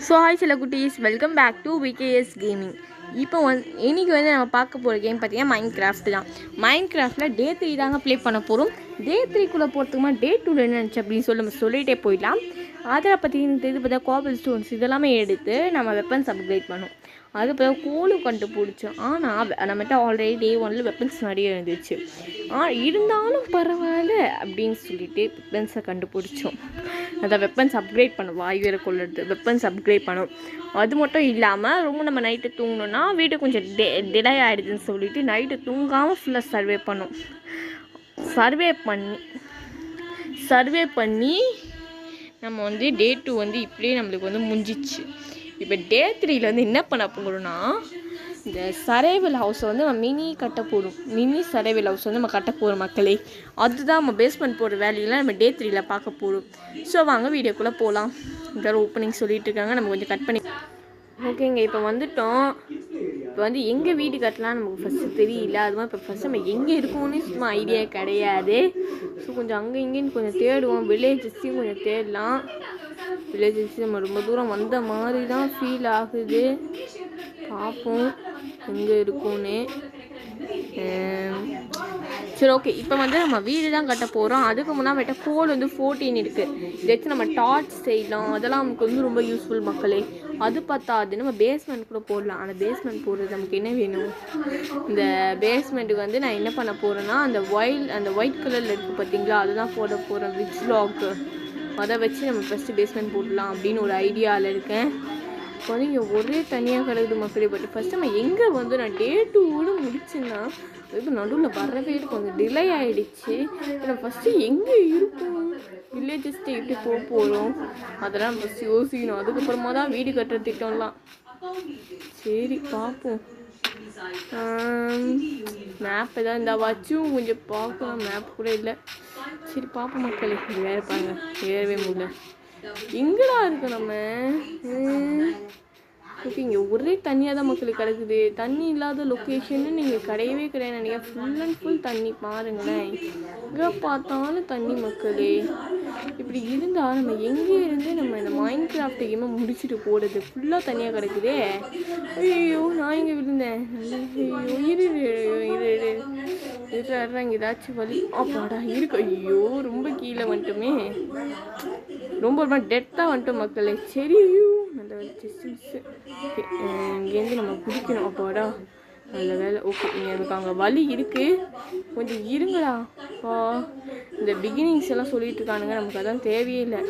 So hi சில குட்டீஸ், welcome back to VKS gaming. இப்போ இன்றைக்கி நம்ம பார்க்க போகிற கேம் பார்த்தீங்கன்னா மைண்ட் கிராஃப்ட் தான். மைண்ட் கிராஃப்டில் டே 3 தாங்க ப்ளே பண்ண போகிறோம். டே 3க்குள்ளே போகிறதுக்குமா டே 2 என்ன நினச்சி அப்படின்னு சொல்லி நம்ம சொல்லிகிட்டே போயிடலாம். அதை பற்றி இது பார்த்தா காபிள் ஸ்டோன்ஸ் இதெல்லாமே எடுத்து நம்ம வெப்பன்ஸ் அப்கிரேட் பண்ணோம். அது பார்த்தா கோலும் கண்டுபிடிச்சோம். ஆனால் நம்மகிட்ட ஆல்ரெடி டே 1 வெப்பன்ஸ் நிறைய இருந்துச்சு. இருந்தாலும் பரவாயில்ல அப்படின்னு சொல்லிட்டு வெப்பன்ஸை கண்டுபிடிச்சோம். அதை வெப்பன்ஸ் அப்கிரேட் பண்ணோம். வாய்வேற கொள்ளுறது வெப்பன்ஸ் அப்கிரேட் பண்ணோம். அது மட்டும் இல்லாமல் ரொம்ப நம்ம நைட்டு தூங்கணுன்னா வீடு கொஞ்சம் டிலே ஆகிடுதுன்னு சொல்லிட்டு நைட்டு தூங்காமல் ஃபுல்லாக சர்வே பண்ணி நம்ம டே 2 இப்படியே நம்மளுக்கு முடிஞ்சிச்சு. இப்போ டே 3 என்ன பண்ண போகிறோம்னா இந்த சரைவல் ஹவுஸை நம்ம மினி சரைவல் ஹவுஸ் நம்ம கட்ட போகிறோம் மக்களே. அதுதான் நம்ம பேஸ்மெண்ட் போகிற வேலையெல்லாம் நம்ம டே 3 பார்க்க போகிறோம். ஸோ வாங்க வீடியோக்குள்ளே போகலாம். எல்லாரும் ஓப்பனிங் சொல்லிட்டு இருக்காங்க, நம்ம கொஞ்சம் கட் பண்ணி ஓகேங்க. இப்போ வந்துட்டோம். இப்போ எங்கே வீடு கட்டலாம் நமக்கு ஃபஸ்ட்டு தெரியல. அது மாதிரி இப்போ ஃபஸ்ட்டு நம்ம எங்கே இருக்கோன்னு சும்மா ஐடியா கிடையாது. ஸோ கொஞ்சம் அங்கே இங்கேன்னு கொஞ்சம் தேடுவோம். வில்லேஜஸையும் கொஞ்சம் தேடலாம். வில்லேஜஸ் நம்ம ரொம்ப தூரம் வந்த மாதிரி தான் ஃபீல் ஆகுது. பார்ப்போம் எங்கே இருக்கும்னு. சரி ஓகே, இப்போ நம்ம வீடு தான் கட்ட போகிறோம். அதுக்கு முன்னாடி கோல் 14 இருக்குது. இதை வச்சு நம்ம டார்ச் செய்யலாம். அதெல்லாம் நமக்கு ரொம்ப யூஸ்ஃபுல் மக்களே. அது பார்த்தாது நம்ம பேஸ்மெண்ட் கூட போடலாம். அந்த பேஸ்மெண்ட் போடுறது நமக்கு என்ன வேணும்? இந்த பேஸ்மெண்ட்டுக்கு நான் என்ன பண்ண போகிறேன்னா அந்த ஒயிட் கலரில் இருக்குது பார்த்தீங்களா, அதுதான் போட போகிறேன். விச் லாக்கு அதை வச்சு நம்ம ஃபஸ்ட்டு பேஸ்மெண்ட் போடலாம் அப்படின்னு ஒரு ஐடியாவில் இருக்கேன். இப்போ இங்கே ஒரே தனியாக கிடக்குது மக்களே. பட் ஃபஸ்ட்டு நம்ம எங்கே நான் டே 2 முடிச்சுன்னா இப்போ நடுவில் வரவே கொஞ்சம் டிலே ஆகிடுச்சு. நம்ம ஃபஸ்ட்டு எங்கே இருக்கும், வில்லேஜஸ்ட்டு எப்படி போகிறோம் அதெல்லாம் நம்ம ஃபஸ்ட்டு யோசிக்கணும். அதுக்கப்புறமா தான் வீடு கட்டுற திட்டம்லாம். சரி பார்ப்போம். மேப் எதாவது இருந்தால் வச்சும் கொஞ்சம் பார்க்கலாம். மேப் கூட இல்லை. சரி பார்ப்போம் மக்களே. இது வேறு பாருங்க, ஏறவே முடியல. எங்கடா இருக்கு நம்ம? ஓகே, இங்கே ஒரே தண்ணியாக தான் மக்களுக்கு கிடக்குது. தண்ணி இல்லாத லொக்கேஷன்னு நீங்கள் கிடையவே கிடையாது. நீங்கள் ஃபுல் அண்ட் ஃபுல் தண்ணி பாருங்களேன். எங்கே பார்த்தாலும் தண்ணி மக்களே. இப்படி இருந்தால் நம்ம எங்கே இருந்து நம்ம இந்த மைண்ட் கிராஃப்ட் கேமை முடிச்சுட்டு போடுறது? ஃபுல்லாக தனியாக கிடக்குதே. ஐயோ நான் இங்கே விழுந்தேன். இங்கே ஏதாச்சும் வலி அப்பாடா இருக்கு. ஐயோ ரொம்ப கீழே வந்துட்டுமே. ரொம்ப டெத்தாக வந்துட்டோம் மக்களே. சரி ஐயோ நல்ல இங்கேருந்து நம்ம குடிக்கணும். அப்பாடா நல்ல வேலை. ஓகே, எனக்கு அங்கே வலி இருக்குது, கொஞ்சம் இருங்களா. இந்த பிகினிங்ஸ் எல்லாம் சொல்லிட்டு இருக்கானுங்க, நமக்கு அதான் தேவையே இல்லை.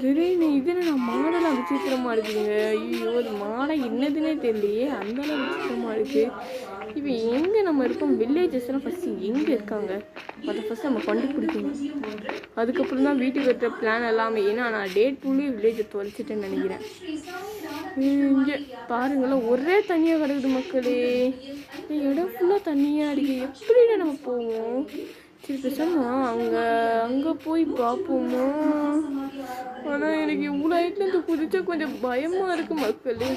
திடீர்னு நான் மாடெல்லாம் விசித்திரமாக இருக்குதுங்க. ஐயோ அது மாடை என்னதுன்னே தெரியலையே, அந்தளவு விசித்திரமாக இருக்குது. இப்போ எங்கே நம்ம இருக்கோம்? வில்லேஜஸ்லாம் ஃபஸ்ட்டு எங்கே இருக்காங்க அதை ஃபஸ்ட்டு நம்ம கண்டுபிடிக்கணும். அதுக்கப்புறம் தான் வீட்டுக்கு கட்டுற பிளான் எல்லாமே. ஏன்னா நான் டே 2 வில்லேஜை தொலைச்சிட்டேன்னு நினைக்கிறேன். இங்கே பாருங்களேன் ஒரே தண்ணியாக கிடக்குது மக்களே. இடம் ஃபுல்லாக தண்ணியாக இருக்குது. எப்படி நம்ம போவோம்? சரி பேசாமா அங்கே போய் பார்ப்போமா? ஆனால் எனக்கு இவ்வளோ ஹைட்லேருந்து குதிச்சா கொஞ்சம் பயமாக இருக்குது மக்களே.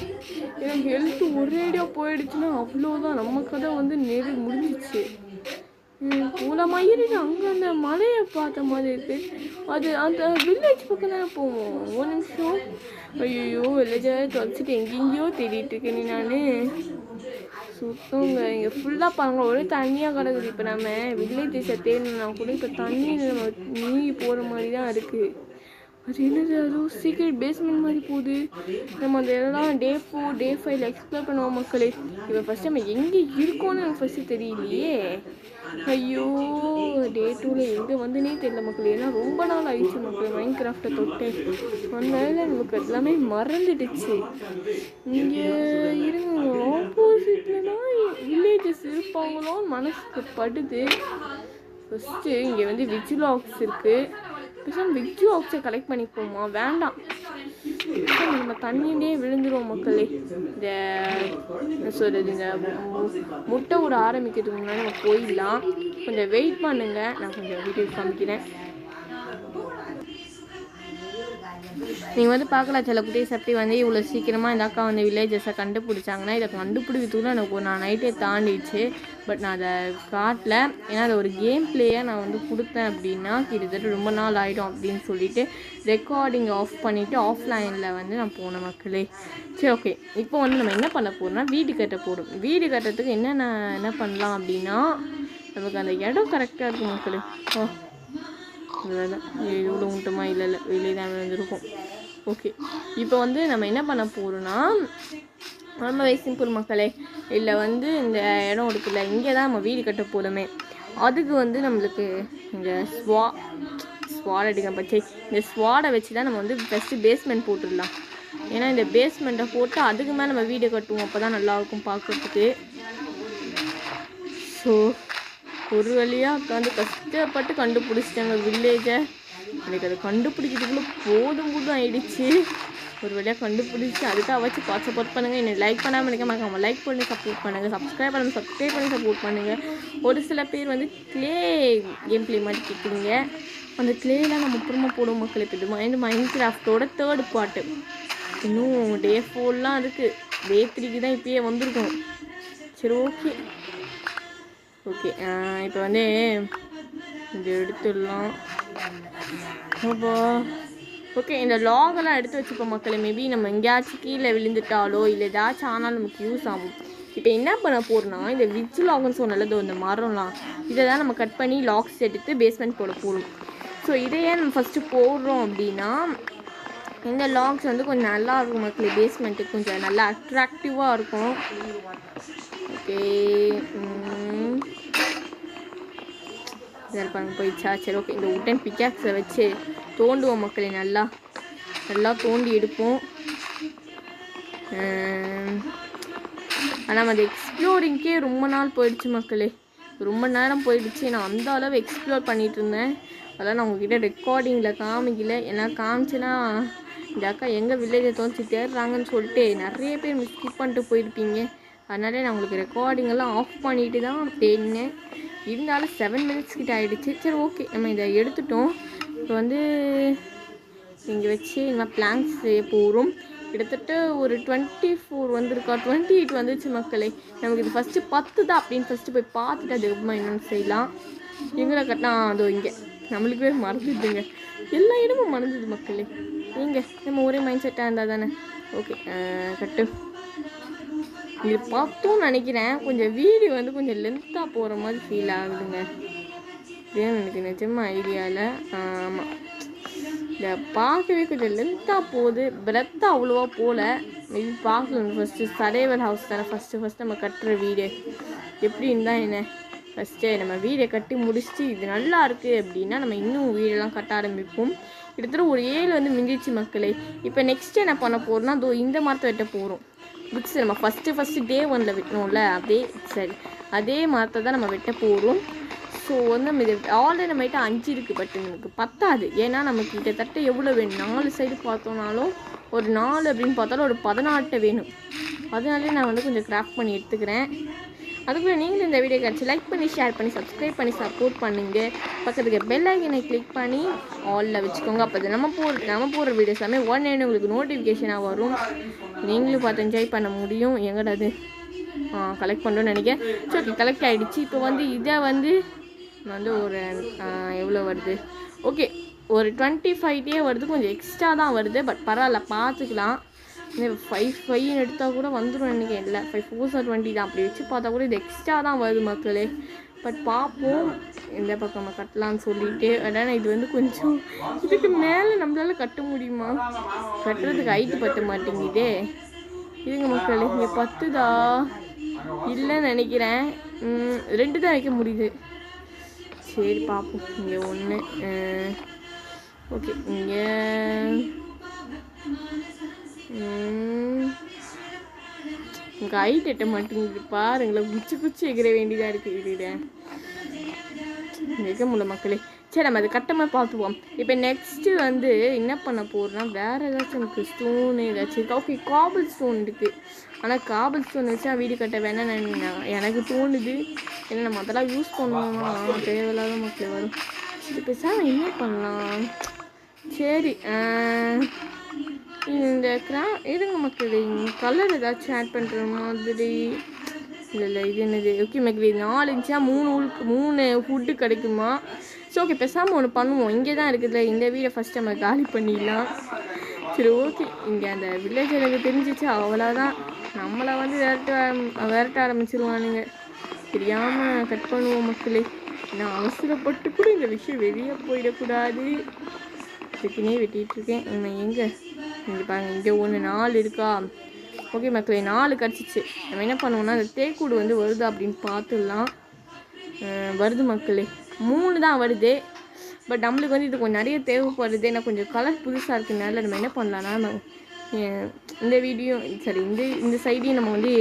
எனக்கு ஹெல்த்து ஒரேடியாக போயிடுச்சுன்னா அவ்வளோதான், நம்ம கதை முடிஞ்சிச்சு. மூலமாயிருக்கு. அங்கே அந்த மலையை பார்த்த மாதிரி இருக்குது. அது அந்த வில்லேஜ் பக்கம் தானே போவோம். ஒரு நிமிஷம். ஐயோ வில்லேஜை தொலைச்சிட்டு எங்கெங்கேயோ தேடிட்டு இருக்கேன் நான். சுத்தங்க இங்கே ஃபுல்லாக பாருங்க ஒரே தண்ணியாக கிடக்குது. இப்போ நம்ம வில்லேஜஸை தேடணும்னா கூட இப்போ தண்ணியில் நம்ம நீங்கி போகிற மாதிரி தான் இருக்குது. அது என்னது, அதுவும் சீக்கிரம் பேஸ்மெண்ட் மாதிரி போகுது. நம்ம அந்த இதெல்லாம் டே 4 டே 5 எக்ஸ்ப்ளோர் பண்ணுவோம் மக்களே. இப்போ ஃபஸ்ட்டு நம்ம எங்கே இருக்கோன்னு எனக்கு ஃபஸ்ட்டு தெரியலையே. ஐயோ டே 2 எங்கே வந்துனே தெரியல மக்களே. ஏன்னா ரொம்ப நாள் ஆயிடுச்சு மக்கள் மைண்ட் கிராஃப்டை தொட்டு. அதனால நமக்கு எல்லாமே மறந்துடுச்சு. இங்கே இருங்க, ஆப்போசிட்டில் தான் வில்லேஜஸ் இருப்பாங்களோன்னு மனசுக்கு படுது. ஃபஸ்ட்டு இங்கே விஜிலாக்ஸ் இருக்குது. பேசாமல் விஜ் ஆக்ஸை கலெக்ட் பண்ணிப்போமா? வேண்டாம், நம்ம தண்ணியிலே விழுந்துருவோம் மக்களே. இந்த என்ன சொல்கிறது, இந்த முட்டை விட ஆரம்பிக்கிறதுக்கு முன்னாடி நம்ம போயிடலாம். கொஞ்சம் வெயிட் பண்ணுங்க, நான் கொஞ்சம் வீடியோ காமிக்கிறேன். நீங்கள் வந்து பார்க்கலாம் சில குட்டீஸ் எப்படி வந்து இவ்வளோ சீக்கிரமாக இந்த அக்கா வந்து வில்லேஜஸை கண்டுபிடிச்சாங்கன்னா இதை கண்டுபிடிக்கிறதுக்குள்ள எனக்கு நான் நைட்டே தாண்டிடுச்சு. பட் நான் அதை காட்டல, ஏன்னா அதை ஒரு கேம் பிளேயாக நான் வந்து கொடுத்தேன் அப்படின்னா கிட்டத்தட்ட ரொம்ப நாள் ஆகிடும் அப்படின்னு சொல்லிட்டு ரெக்கார்டிங் ஆஃப் பண்ணிவிட்டு ஆஃப்லைனில் வந்து நான் போன மக்களே. சரி ஓகே, இப்போ வந்து நம்ம என்ன பண்ண போகிறோம்னா வீடு கட்ட போகிறோம். வீடு கட்டுறதுக்கு என்ன பண்ணலாம் அப்படின்னா நமக்கு அந்த இடம் கரெக்டாக இருக்கும் மக்களே. இவ்வளோ உண்டுமா? இல்லை வெளியே தான் வந்துருக்கும். ஓகே, இப்போ வந்து நம்ம என்ன பண்ண போகிறோன்னா ரொம்பவே சிம்பிள் மக்களே. இல்லை வந்து இந்த இடம் இருக்குல்ல, இங்கே தான் நம்ம வீடு கட்ட போகிறோமே. அதுக்கு வந்து நம்மளுக்கு இந்த ஸ்வாட் அடிக்க பற்றி இந்த ஸ்வாடை வச்சு தான் நம்ம வந்து ஃபஸ்ட்டு பேஸ்மெண்ட் போட்டுடலாம். ஏன்னா இந்த பேஸ்மெண்ட்டை போட்டு அதுக்கு மேலே நம்ம வீடு கட்டுவோம், அப்போ தான் நல்லாயிருக்கும் பார்க்குறதுக்கு. ஸோ ஒரு வழியாக உட்காந்து கஷ்டப்பட்டு கண்டுபிடிச்சிட்டாங்க வில்லேஜை. எனக்கு அதை கண்டுபிடிக்கிறதுக்குள்ளே போதும் ஆயிடுச்சு. ஒரு வழியாக கண்டுபிடிச்சி அதுக்காக வச்சு சப்போர்ட் பண்ணுங்கள். என்னை லைக் பண்ணாமல் இருக்க மாட்டாங்க, லைக் பண்ணி சப்போர்ட் பண்ணுங்கள். சப்ஸ்கிரைப் பண்ணி சப்போர்ட் பண்ணுங்கள். ஒரு சில பேர் வந்து க்ளே கேம் ப்ளே மாதிரி கேட்குறீங்க. அந்த க்ளேலாம் நம்ம அப்புறமா போடுவோம் மக்கள். இப்போ இது மைன்கிராஃப்டோட 3rd பார்ட்டு, இன்னும் Day 4 இருக்குது. Day 3 தான் இப்போயே வந்திருக்கும். சரி ஓகே இப்போ வந்து இது எடுத்துடலாம். ஓகே, இந்த லாகெல்லாம் எடுத்து வச்சுப்போம் மக்களே. மேபி நம்ம எங்கேயாச்சும் கீழே விழுந்துட்டாலோ இல்லை ஏதாச்சும் ஆனாலும் நமக்கு யூஸ் ஆகும். இப்போ என்ன பண்ண போகிறோம்னா இந்த விட்ஜ் லாக்னு சொன்னது இந்த மரம்லாம் இதை தான் நம்ம கட் பண்ணி லாக்ஸ் எடுத்து பேஸ்மெண்ட் போட போகிறோம். ஸோ இதையே நம்ம ஃபஸ்ட்டு போடுறோம் அப்படின்னா இந்த லாக்ஸ் வந்து கொஞ்சம் நல்லா இருக்கும் மக்களே. பேஸ்மெண்ட்டுக்கு கொஞ்சம் நல்லா அட்ராக்டிவாக இருக்கும். ஓகே இருப்பாங்க போயிடுச்சா? சரி ஓகே, இந்த உட்டன் பிக்காக்ஸை வச்சு தோண்டுவோம் மக்களே. நல்லா தோண்டி எடுப்போம். ஆனால் அந்த எக்ஸ்ப்ளோரிங்கே ரொம்ப நாள் போயிடுச்சு மக்களே. ரொம்ப நேரம் போயிடுச்சு. நான் அந்த அளவு எக்ஸ்ப்ளோர் பண்ணிகிட்டு இருந்தேன். அதெல்லாம் நான் உங்ககிட்ட ரெக்கார்டிங்கில் காமிக்கல. ஏன்னா காமிச்சுன்னா இந்த அக்கா எங்கள் வில்லேஜை தோஞ்சி தேடுறாங்கன்னு சொல்லிட்டு நிறைய பேர் ஸ்கிப் பண்ணிட்டு போயிருப்பீங்க. அதனால நான் உங்களுக்கு ரெக்கார்டிங்கெல்லாம் ஆஃப் பண்ணிட்டு தான் தேடினேன். இருந்தாலும் 7 minutes கிட்ட ஆகிடுச்சு. சரி ஓகே, நம்ம இதை எடுத்துட்டோம். இப்போ வந்து இங்கே வச்சு நம்ம பிளாங்க்ஸ் செய்ய போகிறோம். கிட்டத்தட்ட ஒரு 24 வந்திருக்கா, 28 வந்துச்சு மக்களே. நமக்கு இது ஃபஸ்ட்டு 10 தான் அப்படின்னு ஃபஸ்ட்டு போய் பார்த்துட்டு அதுக்கப்புறமா என்னென்னு செய்யலாம். எங்களை கட்டினா அதோ இங்கே நம்மளுக்கு மறந்துடுதுங்க. எல்லா இடமும் மறந்துது மக்களே. இங்கே நம்ம ஒரே மைண்ட் செட்டாக இருந்தால் தானே. ஓகே கட்டு. இது பார்த்தோன்னு நினைக்கிறேன் கொஞ்சம் வீடியோ வந்து கொஞ்சம் லென்த்தாக போகிற மாதிரி ஃபீல் ஆகுதுங்க. இதுதான் எனக்கு நிஜமாக ஐடியாவில். ஆமாம், இதை பார்க்கவே கொஞ்சம் லென்த்தாக போகுது. பிரெத்தாக அவ்வளோவா போகல. இது பார்க்கலாம். ஃபஸ்ட்டு சர்வைவல் ஹவுஸ் தானே ஃபஸ்ட்டு நம்ம கட்டுற வீடு எப்படி இருந்தால் என்ன. ஃபஸ்ட்டு நம்ம வீடை கட்டி முடிச்சுட்டு இது நல்லா இருக்குது அப்படின்னா நம்ம இன்னும் வீடெல்லாம் கட்ட ஆரம்பிப்போம். கிட்டத்தட்ட ஒரு 7 வந்து மிஞ்சிச்சு மக்களே. இப்போ நெக்ஸ்ட்டு என்ன பண்ண போகிறோம்னா அதோ இந்த மரத்தை வெட்ட போகிறோம். புக்ஸ் நம்ம ஃபஸ்ட்டு Day 1 வெட்டணும்ல, அதே மரத்தை தான் நம்ம வெட்ட போகிறோம். ஸோ வந்து நம்ம இது ஆல்ரெடி நம்மகிட்ட 5 இருக்குது. பட் நமக்கு பத்தாது. ஏன்னா நமக்கு கிட்டத்தட்ட எவ்வளோ வேணும், 4 சைடு பார்த்தோம்னாலும் ஒரு 4 அப்படின்னு பார்த்தாலும் ஒரு 14 வேணும். அதனாலே நான் வந்து கொஞ்சம் கிராஃப்ட் பண்ணி எடுத்துக்கிறேன். அதுக்குள்ளே நீங்களும் இந்த வீடியோ கிடச்சி லைக் பண்ணி ஷேர் பண்ணி சப்ஸ்கிரைப் பண்ணி சப்போர்ட் பண்ணுங்கள். பக்கத்துக்கு பெல் ஐக்கனை கிளிக் பண்ணி ஆலில் வச்சுக்கோங்க. அப்போ அது நம்ம போடுற வீடியோஸ் எல்லாமே உடனே உங்களுக்கு நோட்டிஃபிகேஷனாக வரும். நீங்களும் பார்த்து என்ஜாய் பண்ண முடியும். எங்கடா அது கலெக்ட் பண்ணுறோன்னு நினைக்கிறேன். சரி ஓகே, கலெக்ட் ஆகிடுச்சு. இப்போ வந்து இதை வந்து ஒரு எவ்வளோ வருது? ஓகே, ஒரு 25 day வருது. கொஞ்சம் எக்ஸ்ட்ரா தான் வருது. பட் பரவாயில்ல, பார்த்துக்கலாம். 5 எடுத்தால் கூட வந்துடும் நினைக்கிறேன். இல்லை 5 4 20 தான். அப்படி வச்சு பார்த்தா கூட இது எக்ஸ்ட்ரா தான் வருது மக்களே. பட் பார்ப்போம் எந்த பக்கம் நம்ம கட்டலான்னு சொல்லிட்டு. அதனால் இது வந்து கொஞ்சம் இதுக்கு மேலே நம்மளால கட்ட முடியுமா? கட்டுறதுக்கு ஹைட்டு பற்ற மாட்டேங்குதே. இதுங்க மக்களே, இங்கே 10 தான் இல்லைன்னு நினைக்கிறேன். 2 தான் வைக்க முடியுது. சரி பார்ப்போம். இங்கே 1. ஓகே, இங்கே உங்கள் ஹைட் எட்ட மாட்டேங்குது பாருங்களேன். குச்சி எகிற வேண்டியதாக இருக்குது. இது வைக்க முடியல மக்களே. சரி நம்ம அது கட்டமாக பார்த்துவோம். இப்போ நெக்ஸ்ட்டு வந்து என்ன பண்ண போகிறோம்னா வேறு ஏதாச்சும் எனக்கு ஸ்டோன் ஏதாச்சும் இருக்குது. ஓகே, காபிள் ஸ்டோன் இருக்குது. ஆனால் காபிள் ஸ்டோன் வச்சா வீடு கட்ட வேணாம் எனக்கு தோணுது. ஏன்னா நம்ம அதெல்லாம் யூஸ் பண்ணுவோம்னா தேவையில்லாத மக்களே வரும். இது பேசாமல் என்ன பண்ணலாம்? சரி இந்த இருங்க மக்கள், கலர் ஏதாச்சும் ஆட் பண்ணுற மாதிரி இல்லை. இது என்னது? ஓகே மக்கள், இது 4 இன்ச்சா 3 ஃபுட்டு கிடைக்குமா? ஸோ ஓகே, பேசாமல் ஒன்று பண்ணுவோம். இங்கே தான் இருக்குதுல்ல, இந்த வீடை ஃபஸ்ட் நம்ம காலி பண்ணிடலாம். சரி ஓகே, இங்கே அந்த வில்லேஜ் எனக்கு தெரிஞ்சிச்சு, அவ்வளோதான். நம்மளை வந்து விரட்ட ஆரம்பிச்சிருவானுங்க. தெரியாமல் கட் பண்ணுவோம் மக்களே. நான் அவசரப்பட்டு கூட இந்த விஷயம் வெளியே போயிடக்கூடாது. இதுக்குன்னே வெட்டிகிட்ருக்கேன். எங்கே இங்கே பாருங்கள், இங்கே 4 இருக்கா? ஓகே மக்களே, 4 கிடச்சிச்சு. நம்ம என்ன பண்ணுவோம்னா, அந்த தேக்கூடு வந்து வருதா அப்படின்னு பார்த்துடலாம். வருது மக்களே, 3 தான் வருது. பட் நம்மளுக்கு வந்து இது கொஞ்சம் நிறைய தேவைப்படுது. ஏன்னா கொஞ்சம் கலர் புதுசாக இருக்குனால நம்ம என்ன பண்ணலான்னா, இந்த வீடியோ சரி இந்த சைடையும் நம்ம வந்து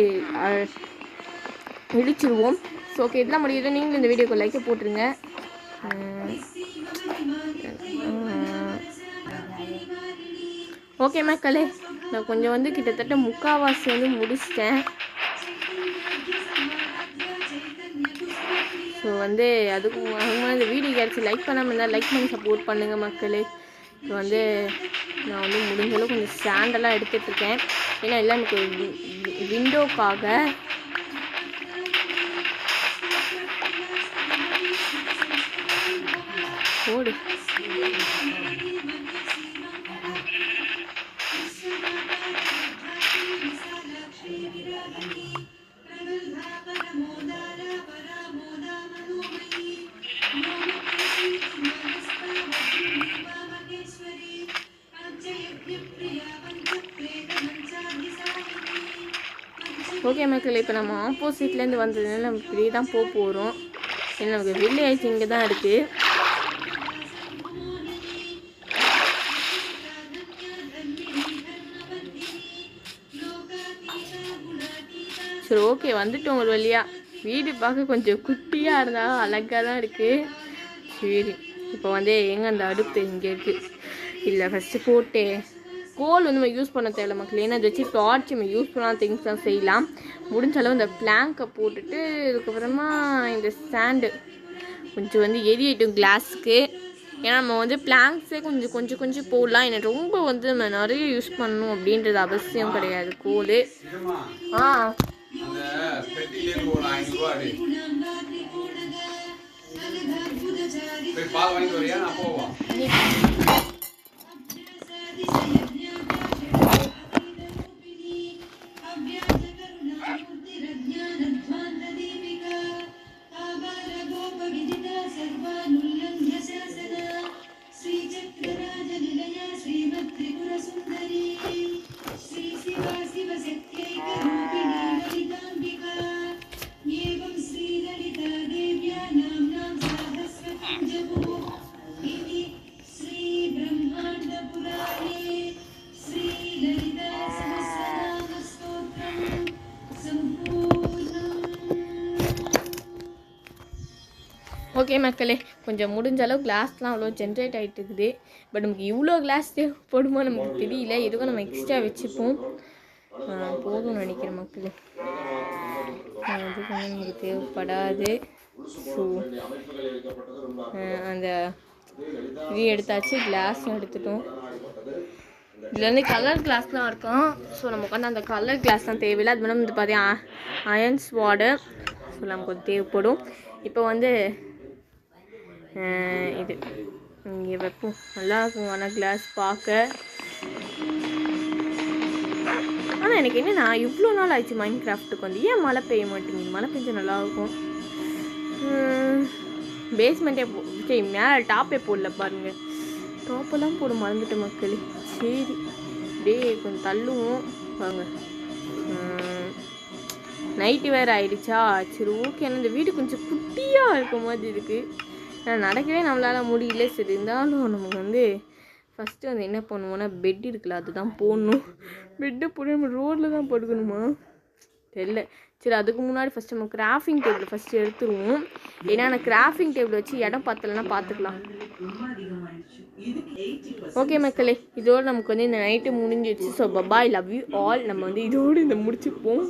இடிச்சிருவோம். ஸோ ஓகே, இதெல்லாம் முடியுது. நீங்களும் இந்த வீடியோக்கு லைக்கை போட்டுருங்க. ஓகே மக்களே, நான் கொஞ்சம் வந்து கிட்டத்தட்ட முக்கால்வாசி வந்து முடிச்சிட்டேன். ஸோ வந்து அதுக்கு இந்த வீடியோ கிடச்சி லைக் பண்ணாமல் இருந்தால் லைக் பண்ணி சப்போர்ட் பண்ணுங்கள் மக்களே. இப்போ வந்து நான் வந்து முடிஞ்சளவு கொஞ்சம் ஸ்டாண்டெல்லாம் எடுத்துகிட்ருக்கேன். ஏன்னா எல்லாம் எனக்கு விண்டோக்காக. ஓடு ஓகே மக்கள், இப்போ நம்ம ஆப்போசிட்லேருந்து வந்ததுனால நம்ம இப்படியே தான் போகிறோம். ஏன்னா நமக்கு வில்லேஜ் இங்கே தான் இருக்குது. சரி ஓகே, வந்துட்டோம் ஒரு வழியாக. வீடு பார்க்க கொஞ்சம் குட்டியாக இருந்தாலும் அழகாக தான் இருக்குது. சரி, இப்போ வந்து எங்கே அந்த அடுப்பு இங்கே இருக்குது. இல்லை ஃபஸ்ட்டு போட்டு கோல் வந்து நம்ம யூஸ் பண்ண தேவை மக்கள். ஏன்னா அதை வச்சு டார்ச் நம்ம யூஸ் பண்ணால் திங்ஸ் தான் செய்யலாம். முடிஞ்ச அளவு இந்த பிளாங்கை போட்டுட்டு அதுக்கப்புறமா இந்த ஸ்டாண்டு கொஞ்சம் வந்து எரியட்டும் கிளாஸுக்கு. ஏன்னா நம்ம வந்து பிளாங்க்ஸே கொஞ்சம் போடலாம். எனக்கு ரொம்ப வந்து நம்ம நிறைய யூஸ் பண்ணணும் அப்படின்றது அவசியம் கிடையாது. கோல் ஓகே மக்களே, கொஞ்சம் முடிஞ்ச அளவு கிளாஸ்லாம் அவ்வளோ ஜென்ரேட் ஆகிட்டு இருக்குது. பட் நமக்கு இவ்வளோ கிளாஸ் தேவைப்படுமோ நமக்கு தெரியல. எதுக்கும் நம்ம எக்ஸ்ட்ரா வச்சுப்போம். போதும்னு நினைக்கிறேன் மக்களே. எதுக்கும் நமக்கு தேவைப்படாது. ஸோ அந்த இது எடுத்தாச்சு, கிளாஸும் எடுத்துட்டோம். இதில் வந்து கலர் கிளாஸ்லாம் இருக்கும். ஸோ நமக்கு வந்து அந்த கலர் கிளாஸ் தான் தேவையில்லை. அது மேலே வந்து பார்த்தீங்கன்னா அயன் ஸ்வாடு ஸோ நமக்கு வந்து தேவைப்படும். இப்போ வந்து இது இங்கே வைப்போம். நல்லா இருக்கும் ஆனால் கிளாஸ் பார்க்க. ஆனால் எனக்கு என்னென்னா இவ்வளோ நாள் ஆயிடுச்சு மைண்ட் கிராஃப்ட்டுக்கு வந்து. ஏன் மழை பெய்ய மாட்டேங்குது? மழை பெஞ்சா நல்லாயிருக்கும். பேஸ்மெண்ட்டே சரி, மேலே டாப்பே போடல பாருங்கள். டாப்பெல்லாம் போட மறந்துட்ட மக்களே. சரி அப்படியே கொஞ்சம் தள்ளுவோம் வாங்க. நைட்டு வேறு ஆயிடுச்சா? சரி ஓகே. ஆனால் இந்த வீடு கொஞ்சம் குட்டியாக இருக்க மாதிரி இருக்குது. நான் நடக்கவே நம்மளால் முடியல. சரி இருந்தாலும் நமக்கு வந்து ஃபஸ்ட்டு வந்து என்ன பண்ணுவோன்னா பெட் இருக்குல்ல அதுதான் போடணும். பெட்டை போட்டு நம்ம ரோட்டில் தான் படுக்கணுமா தெரியல. சரி அதுக்கு முன்னாடி ஃபஸ்ட்டு நம்ம கிராஃப்டிங் டேபிள் ஃபஸ்ட்டு எடுத்துருவோம். ஏன்னா நான் கிராஃப்டிங் டேபிள் வச்சு இடம் பத்தலைன்னா பார்த்துக்கலாம். ஓகே மக்களே, இதோடு நமக்கு வந்து இந்த நைட்டு முடிஞ்சிடுச்சு. So bye bye, love you all. நம்ம வந்து இதோடு இந்த முடிச்சுப்போம்.